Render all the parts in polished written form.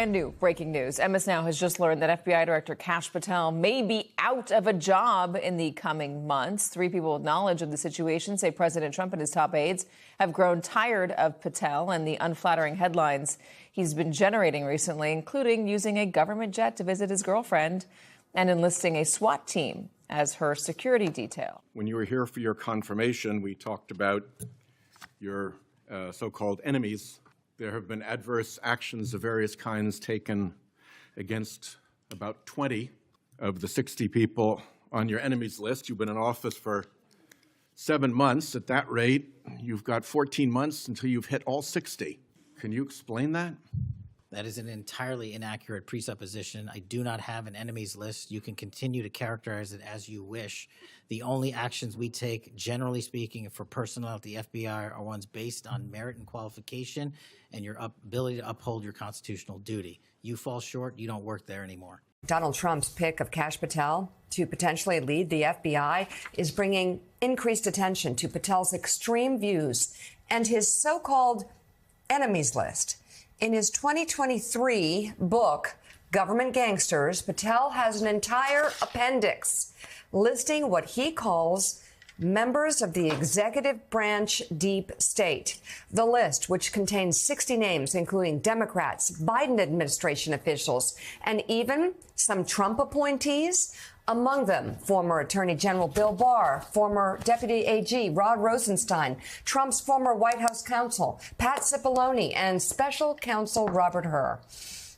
And new breaking news. MS Now has just learned that FBI Director Kash Patel may be out of a job in the coming months. 3 people with knowledge of the situation say President Trump and his top aides have grown tired of Patel and the unflattering headlines he's been generating recently, including using a government jet to visit his girlfriend and enlisting a SWAT team as her security detail. When you were here for your confirmation, we talked about your so-called enemies. There have been adverse actions of various kinds taken against about 20 of the 60 people on your enemies list. You've been in office for 7 months. At that rate, you've got 14 months until you've hit all 60. Can you explain that? That is an entirely inaccurate presupposition. I do not have an enemies list. You can continue to characterize it as you wish. The only actions we take, generally speaking, for personnel at the FBI are ones based on merit and qualification and your ability to uphold your constitutional duty. You fall short, you don't work there anymore. Donald Trump's pick of Kash Patel to potentially lead the FBI is bringing increased attention to Patel's extreme views and his so-called enemies list. In his 2023 book, Government Gangsters, Patel has an entire appendix listing what he calls members of the executive branch deep state. The list, which contains 60 names, including Democrats, Biden administration officials, and even some Trump appointees, among them former Attorney General Bill Barr, former Deputy AG Rod Rosenstein, Trump's former White House counsel Pat Cipollone, and Special Counsel Robert Hur.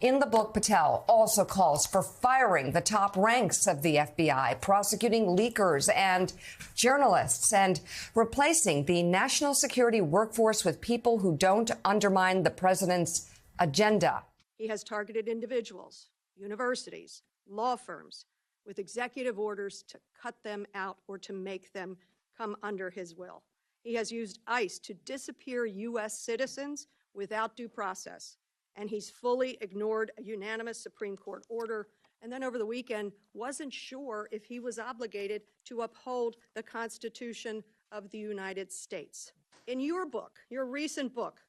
In the book, Patel also calls for firing the top ranks of the FBI, prosecuting leakers and journalists, and replacing the national security workforce with people who don't undermine the president's agenda. He has targeted individuals, universities, law firms, with executive orders to cut them out or to make them come under his will. He has used ICE to disappear U.S. citizens without due process. And he's fully ignored a unanimous Supreme Court order, and then over the weekend wasn't sure if he was obligated to uphold the Constitution of the United States. In your book, your recent book,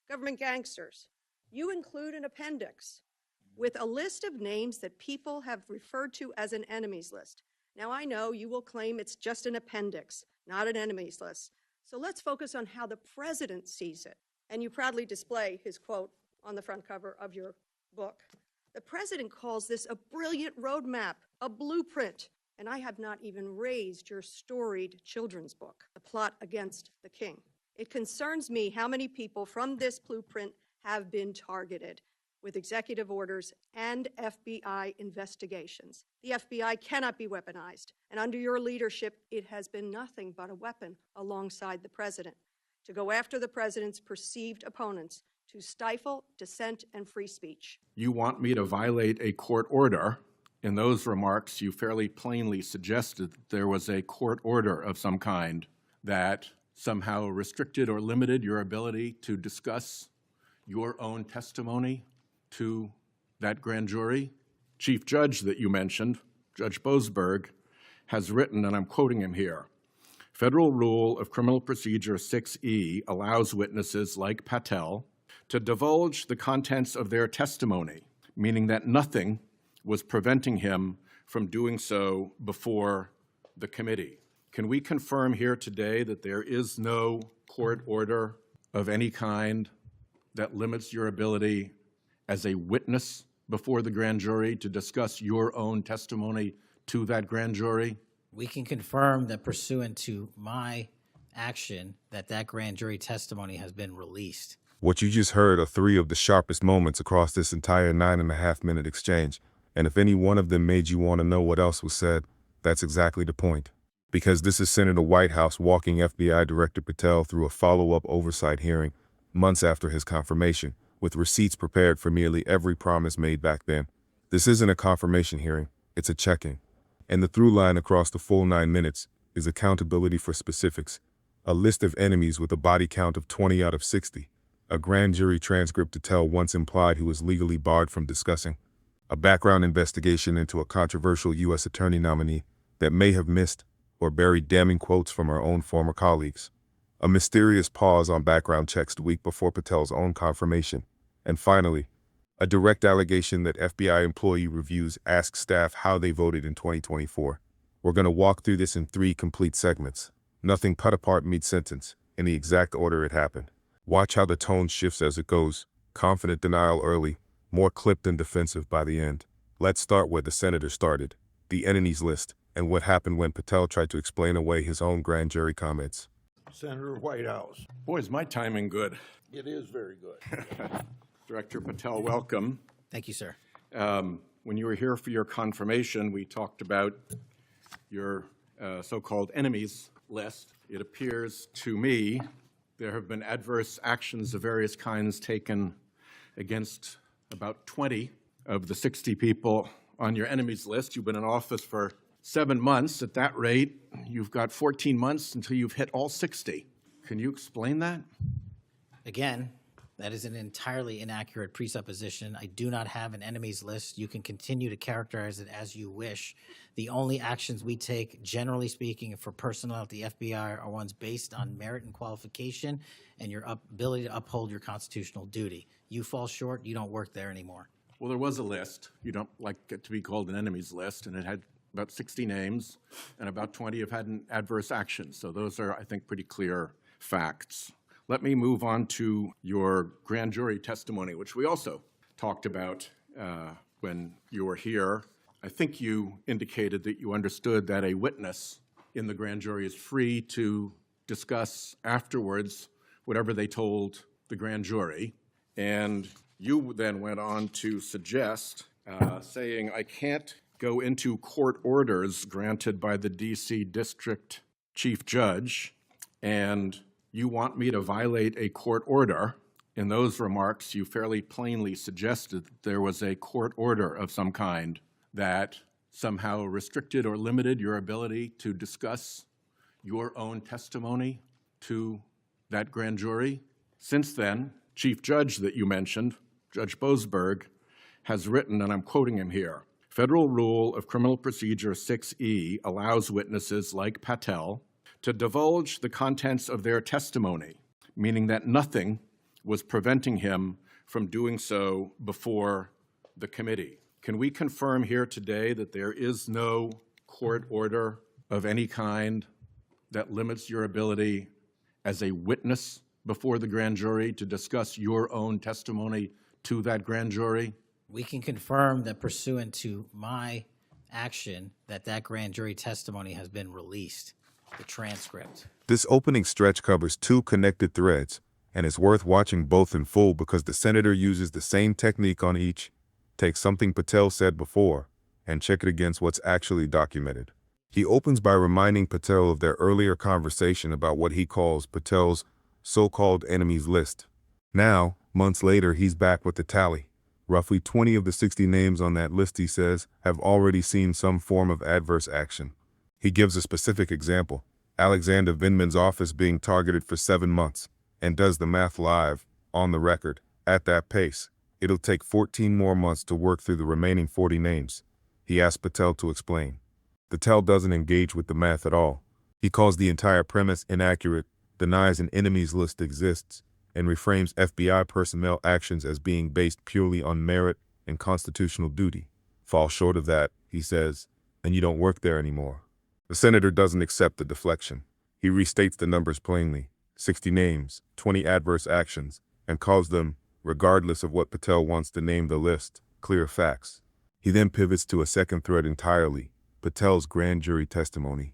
Government Gangsters, you include an appendix with a list of names that people have referred to as an enemies list. Now, I know you will claim it's just an appendix, not an enemies list. So let's focus on how the president sees it. And you proudly display his quote on the front cover of your book. The president calls this a brilliant roadmap, a blueprint, and I have not even raised your storied children's book, The Plot Against the King. It concerns me how many people from this blueprint have been targeted with executive orders and FBI investigations. The FBI cannot be weaponized, and under your leadership, it has been nothing but a weapon alongside the president to go after the president's perceived opponents, to stifle dissent and free speech. You want me to violate a court order. In those remarks, you fairly plainly suggested that there was a court order of some kind that somehow restricted or limited your ability to discuss your own testimony to that grand jury. Chief Judge that you mentioned, Judge Boasberg, has written, and I'm quoting him here, Federal Rule of Criminal Procedure 6E allows witnesses like Patel to divulge the contents of their testimony, meaning that nothing was preventing him from doing so before the committee. Can we confirm here today that there is no court order of any kind that limits your ability as a witness before the grand jury to discuss your own testimony to that grand jury? We can confirm that pursuant to my action that grand jury testimony has been released. What you just heard are 3 of the sharpest moments across this entire 9.5-minute exchange. And if any one of them made you want to know what else was said, that's exactly the point. Because this is Senator Whitehouse walking FBI Director Patel through a follow-up oversight hearing months after his confirmation, with receipts prepared for nearly every promise made back then. This isn't a confirmation hearing, it's a check-in. And the through line across the full 9 minutes is accountability for specifics, a list of enemies with a body count of 20 out of 60. A grand jury transcript to tell once implied who was legally barred from discussing, a background investigation into a controversial U.S. attorney nominee that may have missed or buried damning quotes from our own former colleagues, a mysterious pause on background checks the week before Patel's own confirmation, and finally, A direct allegation that FBI employee reviews ask staff how they voted in 2024. We're going to walk through this in 3 complete segments. Nothing cut apart mid-sentence, in the exact order it happened. Watch how the tone shifts as it goes. Confident denial early, more clipped and defensive by the end. Let's start where the senator started, the enemies list, and what happened when Patel tried to explain away his own grand jury comments. Senator Whitehouse. Boy, is my timing good. It is very good. Director Patel, welcome. Thank you, sir. When you were here for your confirmation, we talked about your so-called enemies list. It appears to me there have been adverse actions of various kinds taken against about 20 of the 60 people on your enemies list. You've been in office for 7 months. At that rate, you've got 14 months until you've hit all 60. Can you explain that? Again, that is an entirely inaccurate presupposition. I do not have an enemies list. You can continue to characterize it as you wish. The only actions we take, generally speaking, for personnel at the FBI are ones based on merit and qualification and your ability to uphold your constitutional duty. You fall short, you don't work there anymore. Well, there was a list. You don't like it to be called an enemies list, and it had about 60 names, and about 20 have had an adverse action. So those are, I think, pretty clear facts. Let me move on to your grand jury testimony, which we also talked about when you were here. I think you indicated that you understood that a witness in the grand jury is free to discuss afterwards whatever they told the grand jury. And you then went on to suggest, saying, I can't go into court orders granted by the D.C. District Chief Judge, and you want me to violate a court order. In those remarks, you fairly plainly suggested that there was a court order of some kind that somehow restricted or limited your ability to discuss your own testimony to that grand jury. Since then, Chief Judge that you mentioned, Judge Boasberg, has written, and I'm quoting him here, Federal Rule of Criminal Procedure 6E allows witnesses like Patel to divulge the contents of their testimony, meaning that nothing was preventing him from doing so before the committee. Can we confirm here today that there is no court order of any kind that limits your ability as a witness before the grand jury to discuss your own testimony to that grand jury? We can confirm that pursuant to my action, that grand jury testimony has been released, the transcript. This opening stretch covers 2 connected threads, and it's worth watching both in full because the senator uses the same technique on each. Take something Patel said before and check it against what's actually documented. He opens by reminding Patel of their earlier conversation about what he calls Patel's so-called enemies list. Now, months later, he's back with the tally. Roughly 20 of the 60 names on that list, he says, have already seen some form of adverse action. He gives a specific example, Alexander Vindman's office being targeted for 7 months, and does the math live, on the record. At that pace, it'll take 14 more months to work through the remaining 40 names. He asks Patel to explain. Patel doesn't engage with the math at all. He calls the entire premise inaccurate, denies an enemies list exists, and reframes FBI personnel actions as being based purely on merit and constitutional duty. Fall short of that, he says, and you don't work there anymore. The senator doesn't accept the deflection. He restates the numbers plainly, 60 names, 20 adverse actions, and calls them, regardless of what Patel wants to name the list, clear facts. He then pivots to a second thread entirely, Patel's grand jury testimony.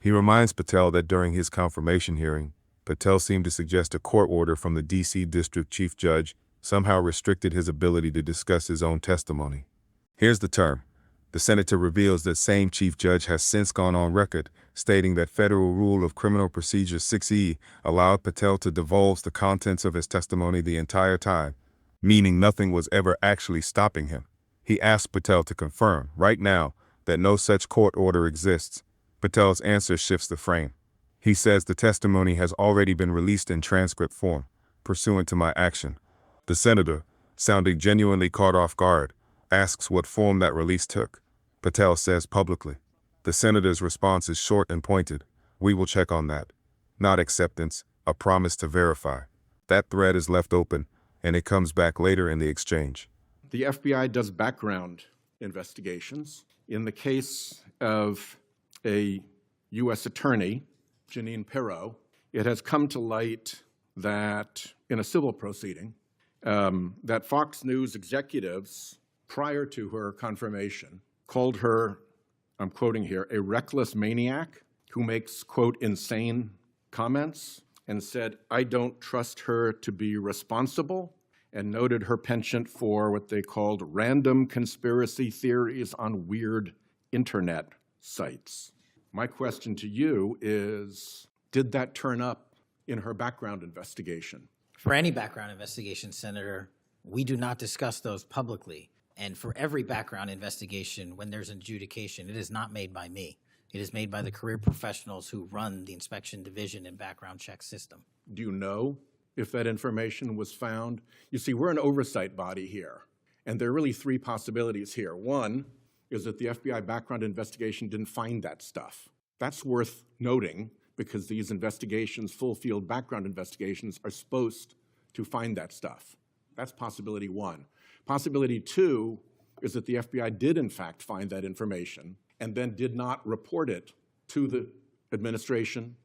He reminds Patel that during his confirmation hearing, Patel seemed to suggest a court order from the D.C. District Chief Judge somehow restricted his ability to discuss his own testimony. Here's the term. The senator reveals that same chief judge has since gone on record, stating that Federal Rule of Criminal Procedure 6E allowed Patel to divulge the contents of his testimony the entire time, meaning nothing was ever actually stopping him. He asked Patel to confirm, right now, that no such court order exists. Patel's answer shifts the frame. He says the testimony has already been released in transcript form, pursuant to my action. The senator, sounding genuinely caught off guard, asks what form that release took. Patel says publicly. The senator's response is short and pointed. We will check on that. Not acceptance, a promise to verify. That thread is left open, and it comes back later in the exchange. the FBI does background investigations. In the case of a U.S. attorney, Jeanine Pirro, it has come to light that in a civil proceeding, that Fox News executives, prior to her confirmation, called her, I'm quoting here, a reckless maniac who makes, quote, insane comments, and said, I don't trust her to be responsible, and noted her penchant for what they called random conspiracy theories on weird internet sites. My question to you is, did that turn up in her background investigation? For any background investigation, Senator, we do not discuss those publicly. And for every background investigation, when there's an adjudication, it is not made by me. It is made by the career professionals who run the inspection division and background check system. Do you know if that information was found? You see, we're an oversight body here, and there are really three possibilities here. One is that the FBI background investigation didn't find that stuff. That's worth noting because these investigations, full field background investigations, are supposed to find that stuff. That's possibility one. Possibility two is that the FBI did in fact find that information and then did not report it to the administration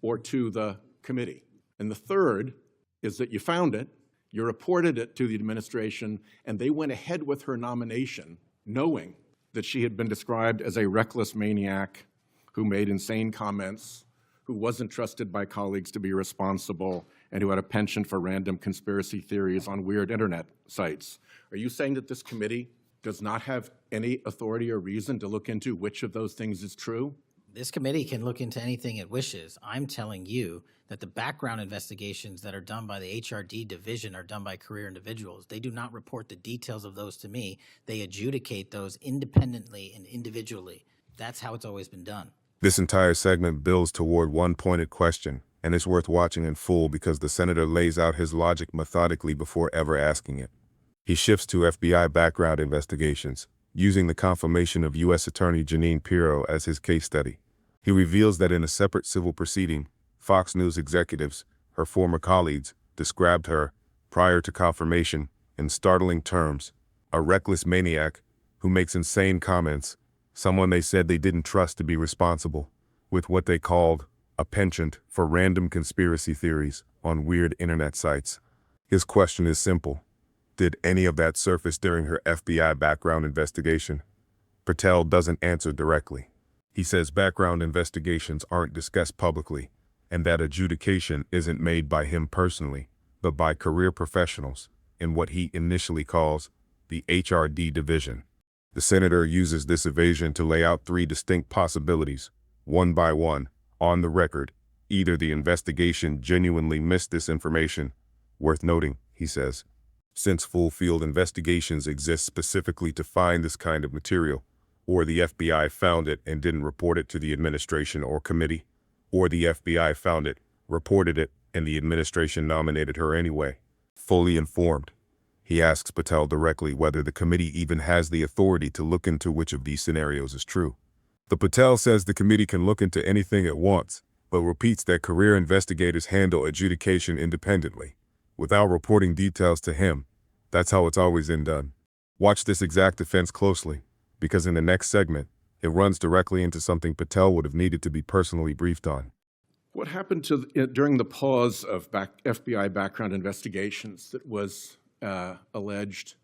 or to the committee. And the third is that you found it, you reported it to the administration, and they went ahead with her nomination knowing that she had been described as a reckless maniac who made insane comments, who wasn't trusted by colleagues to be responsible, and who had a penchant for random conspiracy theories on weird internet sites. Are you saying that this committee does not have any authority or reason to look into which of those things is true? This committee can look into anything it wishes. I'm telling you that the background investigations that are done by the HRD division are done by career individuals. They do not report the details of those to me. They adjudicate those independently and individually. That's how it's always been done. This entire segment builds toward one pointed question, and it's worth watching in full because the senator lays out his logic methodically before ever asking it. He shifts to FBI background investigations, using the confirmation of U.S. Attorney Jeanine Pirro as his case study. He reveals that in a separate civil proceeding, Fox News executives, her former colleagues, described her, prior to confirmation, in startling terms, a reckless maniac who makes insane comments, someone they said they didn't trust to be responsible, with what they called a penchant for random conspiracy theories on weird internet sites. His question is simple. Did any of that surface during her FBI background investigation? Patel doesn't answer directly. He says background investigations aren't discussed publicly, and that adjudication isn't made by him personally, but by career professionals in what he initially calls the HRD division. The senator uses this evasion to lay out three distinct possibilities, one by one, on the record. Either the investigation genuinely missed this information, worth noting, he says, since full field investigations exist specifically to find this kind of material, or the FBI found it and didn't report it to the administration or committee, or the FBI found it, reported it, and the administration nominated her anyway. Fully informed, he asks Patel directly whether the committee even has the authority to look into which of these scenarios is true. The Patel says the committee can look into anything it wants, but repeats that career investigators handle adjudication independently, without reporting details to him. That's how it's always been done. Watch this exact defense closely, because in the next segment, it runs directly into something Patel would have needed to be personally briefed on. What happened during the pause of FBI background investigations that was alleged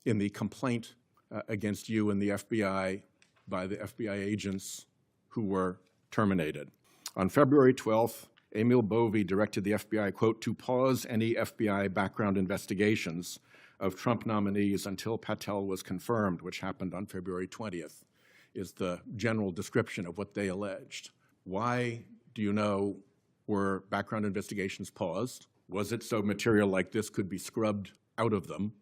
in the complaint against you and the FBI by the FBI agents who were terminated? On February 12th, Emil Bovee directed the FBI, quote, to pause any FBI background investigations of Trump nominees until Patel was confirmed, which happened on February 20th, is the general description of what they alleged. Why, do you know, were background investigations paused? Was it so material like this could be scrubbed out of them?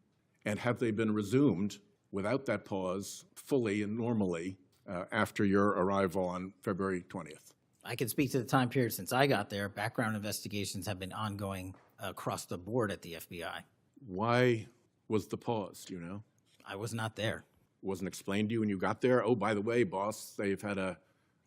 And have they been resumed without that pause fully and normally after your arrival on February 20th? I can speak to the time period since I got there. Background investigations have been ongoing across the board at the FBI. Why was the pause, do you know? I was not there. Wasn't explained to you when you got there? Oh, by the way, boss, they've had an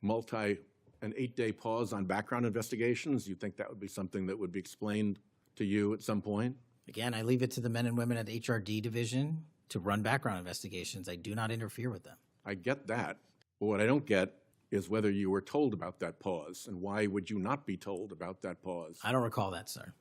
8-day pause on background investigations. You think that would be something that would be explained to you at some point? Again, I leave it to the men and women at HRD division to run background investigations. I do not interfere with them. I get that. But what I don't get is whether you were told about that pause, and why would you not be told about that pause? I don't recall that, sir.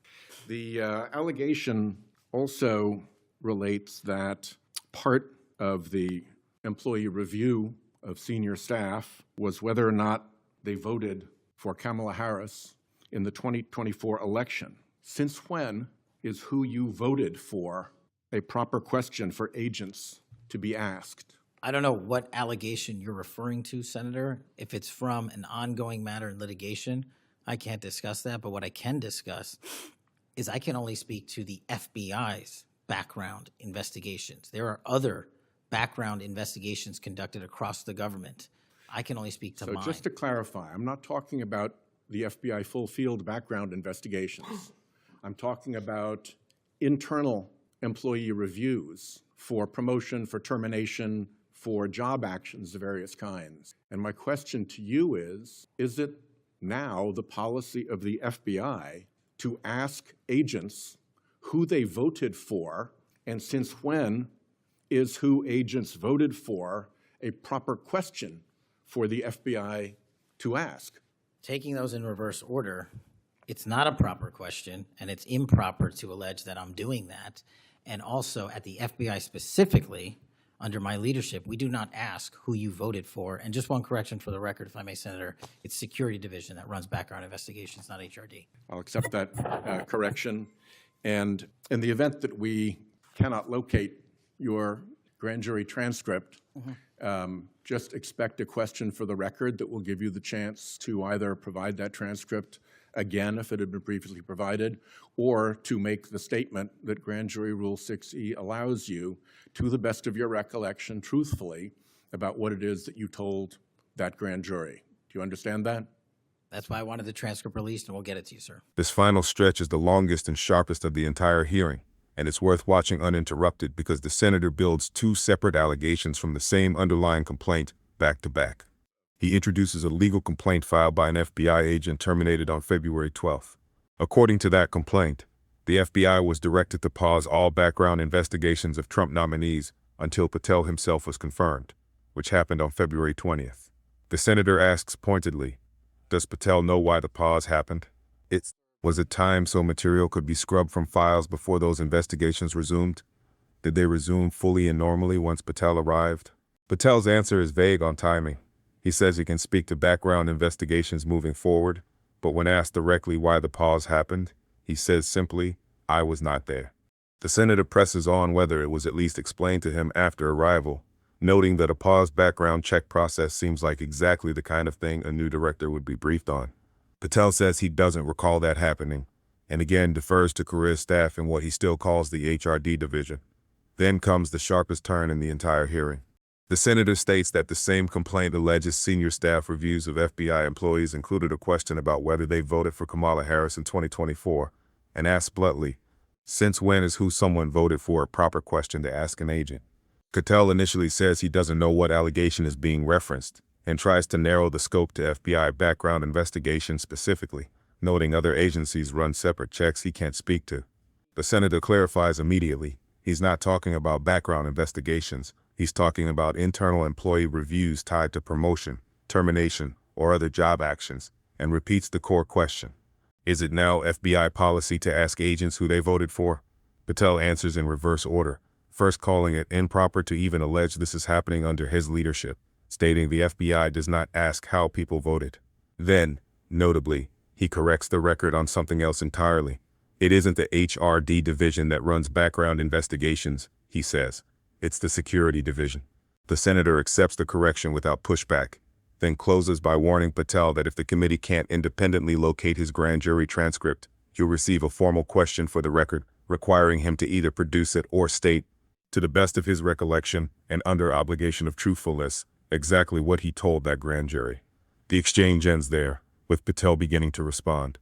The allegation also relates that part of the employee review of senior staff was whether or not they voted for Kamala Harris in the 2024 election. Since when is who you voted for a proper question for agents to be asked? I don't know what allegation you're referring to, Senator. If it's from an ongoing matter in litigation, I can't discuss that. But what I can discuss is I can only speak to the FBI's background investigations. There are other background investigations conducted across the government. I can only speak to mine. So just to clarify, I'm not talking about the FBI full field background investigations. I'm talking about internal employee reviews for promotion, for termination, for job actions of various kinds. And my question to you is it now the policy of the FBI to ask agents who they voted for, and since when is who agents voted for a proper question for the FBI to ask? Taking those in reverse order, it's not a proper question, and it's improper to allege that I'm doing that. And also at the FBI specifically, under my leadership, we do not ask who you voted for. And just one correction for the record, if I may, Senator, it's Security Division that runs background investigations, not HRD. I'll accept that correction. And in the event that we cannot locate your grand jury transcript, just expect a question for the record that will give you the chance to either provide that transcript again if it had been previously provided, or to make the statement that Grand Jury Rule 6E allows you, to the best of your recollection, truthfully, about what it is that you told that grand jury. Do you understand that? That's why I wanted the transcript released, and we'll get it to you, sir. This final stretch is the longest and sharpest of the entire hearing, and it's worth watching uninterrupted because the senator builds two separate allegations from the same underlying complaint back to back. He introduces a legal complaint filed by an FBI agent terminated on February 12th. According to that complaint, the FBI was directed to pause all background investigations of Trump nominees until Patel himself was confirmed, which happened on February 20th. The senator asks pointedly, does Patel know why the pause happened? Was it time so material could be scrubbed from files before those investigations resumed? Did they resume fully and normally once Patel arrived? Patel's answer is vague on timing. He says he can speak to background investigations moving forward, but when asked directly why the pause happened, he says simply, I was not there. The senator presses on whether it was at least explained to him after arrival, noting that a paused background check process seems like exactly the kind of thing a new director would be briefed on. Patel says he doesn't recall that happening, and again defers to career staff in what he still calls the HRD division. Then comes the sharpest turn in the entire hearing. The senator states that the same complaint alleges senior staff reviews of FBI employees included a question about whether they voted for Kamala Harris in 2024, and asks bluntly, since when is who someone voted for a proper question to ask an agent? Patel initially says he doesn't know what allegation is being referenced, and tries to narrow the scope to FBI background investigations specifically, noting other agencies run separate checks he can't speak to. The senator clarifies immediately, he's not talking about background investigations. He's talking about internal employee reviews tied to promotion, termination, or other job actions, and repeats the core question. Is it now FBI policy to ask agents who they voted for? Patel answers in reverse order, first calling it improper to even allege this is happening under his leadership, stating the FBI does not ask how people voted. Then, notably, he corrects the record on something else entirely. It isn't the HRD division that runs background investigations, he says. It's the Security Division. The senator accepts the correction without pushback, then closes by warning Patel that if the committee can't independently locate his grand jury transcript, he'll receive a formal question for the record, requiring him to either produce it or state, to the best of his recollection and under obligation of truthfulness, exactly what he told that grand jury. The exchange ends there, with Patel beginning to respond.